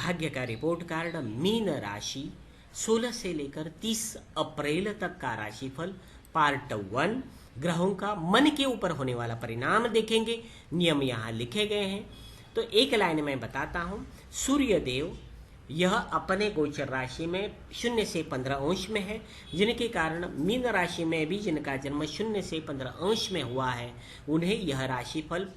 भाग्य का report card. Mean राशि 16 से लेकर 30 अप्रैल तक का राशिफल पार्ट 1। ग्रहों का मन के ऊपर होने वाला परिणाम देखेंगे। नियम यहाँ लिखे गए हैं, तो एक लाइन में बताता हूँ। सूर्य देव यह अपने गोचर राशि में 0 से 15 अंश में है, जिनके कारण मीन राशि में भी जिनका जन्म 0 से 15 अंश में हुआ है, उन्हें यह राशिफल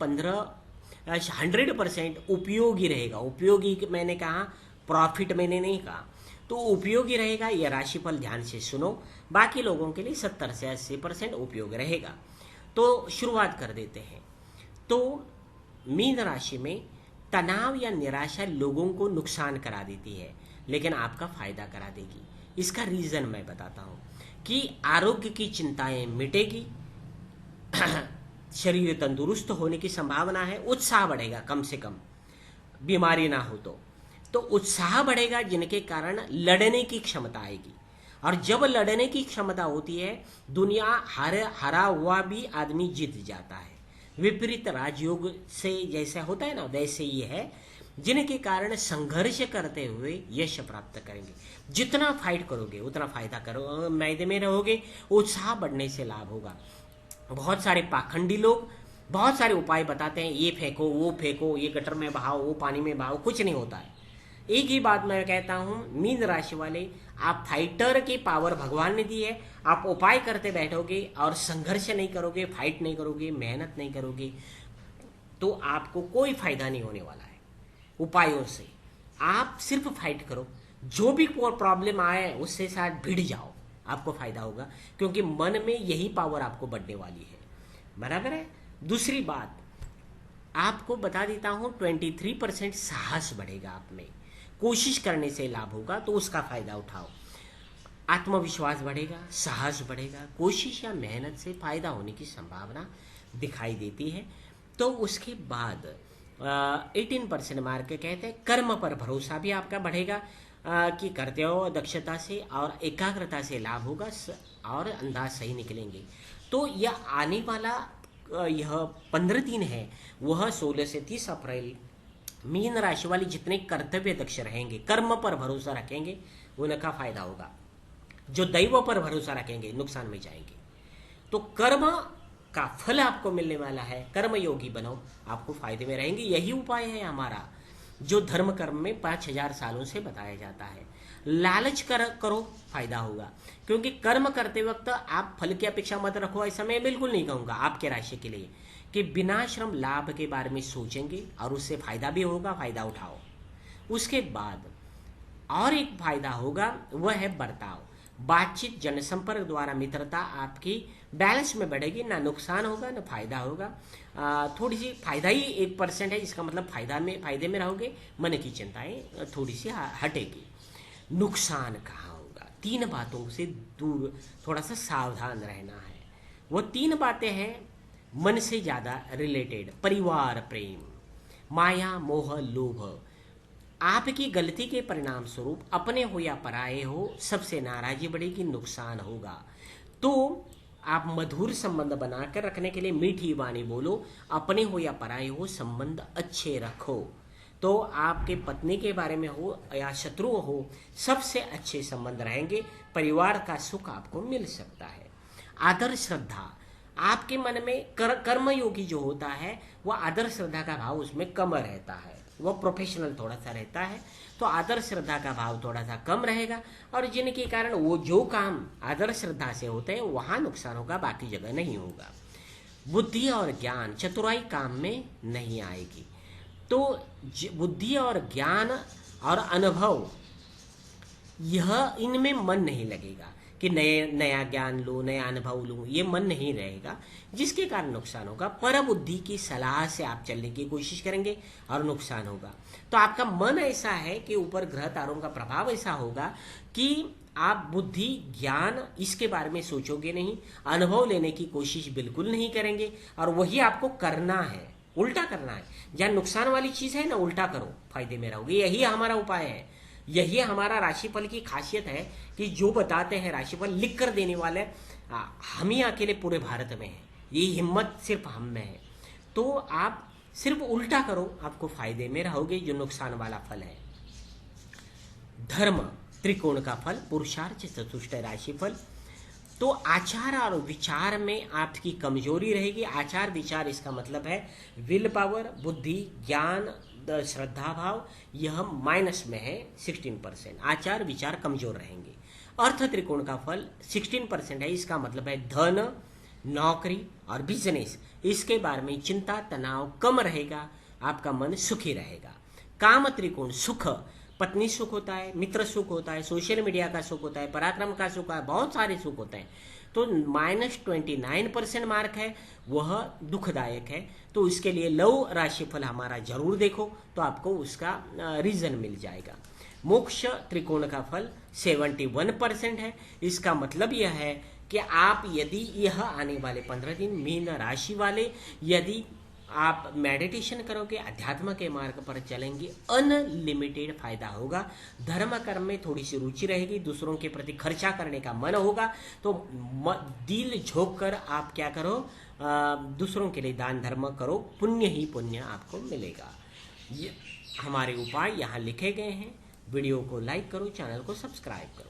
100% उपयोगी रहेगा। उपयोगी मैंने कहा, प्रॉफिट मैंने नहीं कहा, तो उपयोगी रहेगा। यह राशिफल ध्यान से सुनो, बाकी लोगों के लिए 70 से 80% उपयोग रहेगा। तो शुरुआत कर देते हैं। तो मीन राशि में तनाव या निराशा लोगों को नुकसान करा देती है, लेकिन आपका फायदा करा देगी। इसका रीजन मैं बताता हूँ कि आरोग्य की चिंताएं मिटेगी, शरीर तंदुरुस्त होने की संभावना है, उत्साह बढ़ेगा, कम से कम बीमारी ना हो तो उत्साह बढ़ेगा, जिनके कारण लड़ने की क्षमता आएगी। और जब लड़ने की क्षमता होती है, दुनिया हरा हुआ भी आदमी जीत जाता है। विपरीत राजयोग से जैसा होता है ना, वैसे ही है, जिनके कारण संघर्ष करते हुए यश प्राप्त करेंगे। जितना फाइट करोगे उतना फायदा करो, मैदे में रहोगे, उत्साह बढ़ने से लाभ होगा। बहुत सारे पाखंडी लोग बहुत सारे उपाय बताते हैं, ये फेंको, वो फेंको, ये गटर में बहाओ, वो पानी में बहाओ, कुछ नहीं होता है। एक ही बात मैं कहता हूँ, मीन राशि वाले, आप फाइटर की पावर भगवान ने दी है। आप उपाय करते बैठोगे और संघर्ष नहीं करोगे, फाइट नहीं करोगे, मेहनत नहीं करोगे, तो आपको कोई फायदा नहीं होने वाला है उपायों से। आप सिर्फ फाइट करो, जो भी प्रॉब्लम आए उससे साथ भिड़ जाओ, आपको फायदा होगा, क्योंकि मन में यही पावर आपको बढ़ने वाली है। बराबर है। दूसरी बात आपको बता देता हूँ, 23% साहस बढ़ेगा आप में, कोशिश करने से लाभ होगा, तो उसका फायदा उठाओ। आत्मविश्वास बढ़ेगा, साहस बढ़ेगा, कोशिश या मेहनत से फायदा होने की संभावना दिखाई देती है। तो उसके बाद 18% मार्क के कहते हैं कर्म पर भरोसा भी आपका बढ़ेगा, कि करते हो दक्षता से और एकाग्रता से लाभ होगा और अंदाज सही निकलेंगे। तो यह आने वाला यह 15 दिन है, वह 16 से 30 अप्रैल मीन राशि वाली जितने कर्तव्य दक्ष रहेंगे, कर्म पर भरोसा रखेंगे, उनका फायदा होगा। जो दैव पर भरोसा रखेंगे नुकसान में जाएंगे। तो कर्म का फल आपको मिलने वाला है, कर्म योगी बनो, आपको फायदे में रहेंगे। यही उपाय है हमारा, जो धर्म कर्म में 5000 सालों से बताया जाता है। लालच करो, फायदा होगा, क्योंकि कर्म करते वक्त आप फल की अपेक्षा मत रखो। ऐसा मैं बिल्कुल नहीं कहूँगा आपके राशि के लिए, कि बिना श्रम लाभ के बारे में सोचेंगे और उससे फायदा भी होगा, फायदा उठाओ। उसके बाद और एक फायदा होगा, वह है बर्ताव, बातचीत, जनसंपर्क द्वारा मित्रता आपकी बैलेंस में बढ़ेगी, ना नुकसान होगा ना फायदा होगा। थोड़ी सी फायदा ही 1% है, इसका मतलब फायदे में रहोगे, मन की चिंताएं थोड़ी सी हटेगी। नुकसान कहाँ होगा? 3 बातों से दूर, थोड़ा सा सावधान रहना है। वो 3 बातें हैं मन से ज़्यादा रिलेटेड: परिवार, प्रेम, माया, मोह, लोभ। आपकी गलती के परिणाम स्वरूप अपने हो या पराये हो, सबसे नाराजी बढ़ेगी, नुकसान होगा। तो आप मधुर संबंध बनाकर रखने के लिए मीठी वाणी बोलो, अपने हो या पराये हो, संबंध अच्छे रखो। तो आपके पत्नी के बारे में हो या शत्रु हो, सबसे अच्छे संबंध रहेंगे, परिवार का सुख आपको मिल सकता है। आदर श्रद्धा, आपके मन में कर्मयोगी जो होता है, वह आदर श्रद्धा का भाव उसमें कम रहता है, वह प्रोफेशनल थोड़ा सा रहता है, तो आदर श्रद्धा का भाव थोड़ा सा कम रहेगा। और जिनके कारण वो जो काम आदर श्रद्धा से होते हैं वहाँ नुकसान होगा, बाकी जगह नहीं होगा। बुद्धि और ज्ञान, चतुराई काम में नहीं आएगी। तो बुद्धि और ज्ञान और अनुभव, यह इनमें मन नहीं लगेगा कि नया ज्ञान लूँ, नया अनुभव लूँ, ये मन नहीं रहेगा, जिसके कारण नुकसान होगा। पर बुद्धि की सलाह से आप चलने की कोशिश करेंगे और नुकसान होगा। तो आपका मन ऐसा है कि ऊपर ग्रह तारों का प्रभाव ऐसा होगा कि आप बुद्धि ज्ञान इसके बारे में सोचोगे नहीं, अनुभव लेने की कोशिश बिल्कुल नहीं करेंगे, और वही आपको करना है, उल्टा करना है। जहाँ नुकसान वाली चीज़ है ना, उल्टा करो, फायदे में रहोगे। यही हमारा उपाय है, यही हमारा राशिफल की खासियत है कि जो बताते हैं राशिफल लिख कर देने वाले हम ही अकेले पूरे भारत में हैं। ये हिम्मत सिर्फ हम में है। तो आप सिर्फ उल्टा करो, आपको फायदे में रहोगे, जो नुकसान वाला फल है। धर्म त्रिकोण का फल, पुरुषार्थ चतुष्ट राशिफल। तो आचार और विचार में आपकी कमजोरी रहेगी। आचार विचार इसका मतलब है विल पावर, बुद्धि, ज्ञान, श्रद्धा भाव, यह माइनस में है 16%। आचार विचार कमजोर रहेंगे। अर्थ त्रिकोण का फल 16% है, इसका मतलब है धन, नौकरी और बिजनेस, इसके बारे में चिंता तनाव कम रहेगा, आपका मन सुखी रहेगा। काम त्रिकोण सुख, पत्नी सुख होता है, मित्र सुख होता है, सोशल मीडिया का सुख होता है, पराक्रम का सुख है, बहुत सारे सुख होते हैं। तो -29% मार्क है, वह दुखदायक है। तो इसके लिए लव राशिफल हमारा जरूर देखो, तो आपको उसका रीजन मिल जाएगा। मोक्ष त्रिकोण का फल 71% है, इसका मतलब यह है कि आप यदि यह आने वाले 15 दिन मीन राशि वाले यदि आप मेडिटेशन करोगे, अध्यात्म के मार्ग पर चलेंगे, अनलिमिटेड फायदा होगा। धर्म कर्म में थोड़ी सी रुचि रहेगी, दूसरों के प्रति खर्चा करने का मन होगा, तो दिल झोंक कर आप क्या करो, दूसरों के लिए दान धर्म करो, पुण्य ही पुण्य आपको मिलेगा। ये हमारे उपाय यहाँ लिखे गए हैं। वीडियो को लाइक करो, चैनल को सब्सक्राइब करो।